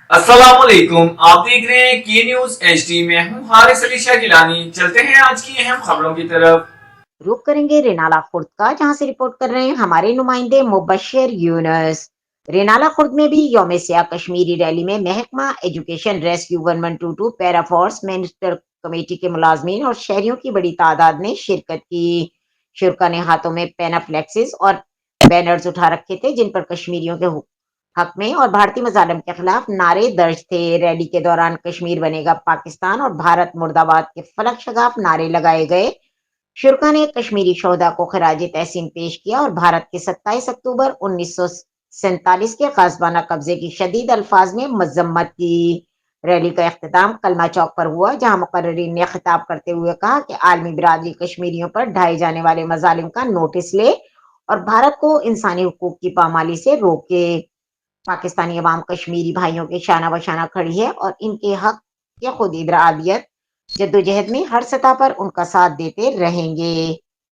अस्सलाम वालेकुम। आप देख रहे हैं के न्यूज एचडी में हूं हारिस अली शाह गिलानी। चलते हैं आज की अहम खबरों की तरफ। रुक करेंगे रेनाला खुर्द का, जहां से रिपोर्ट कर रहे हैं हमारे नुमाइंदे मुबशर यूनस। रेनाला खुर्द में भी यौम सियाह कश्मीरी रैली में महकमा education rescue 1122 para force minister committee के मुलाजमीन और शहरियों की बड़ी तादाद ने शिरकत की। शुरा ने हाथों में पेनाफ्लेक्सिस और बैनर्स उठा रखे थे, जिन पर कश्मीरियों के हक में और भारतीय मजालम के खिलाफ नारे दर्ज थे। रैली के दौरान कश्मीर बनेगा पाकिस्तान और भारत मुर्दाबाद के फलक शगाफ नारे लगाए गए। शुरा ने कश्मीरी शोहदा को खराज तहसीन पेश किया और भारत के 27 अक्टूबर 1947 के कासबाना कब्जे की शदीद अल्फाज में मजम्मत की। रैली का अख्ताम कलमा चौक पर हुआ, जहां मुकर्रीन ने खिताब करते हुए कहा कि आलमी बिरादरी कश्मीरियों पर ढाए जाने वाले मजालिम का नोटिस ले और भारत को इंसानी हुकूक की पामाली से रोके। पाकिस्तानी अवाम कश्मीरी भाइयों के शाना बशाना खड़ी है और इनके हक के खुद इरादियत जद्दोजहद में हर सतह पर उनका साथ देते रहेंगे।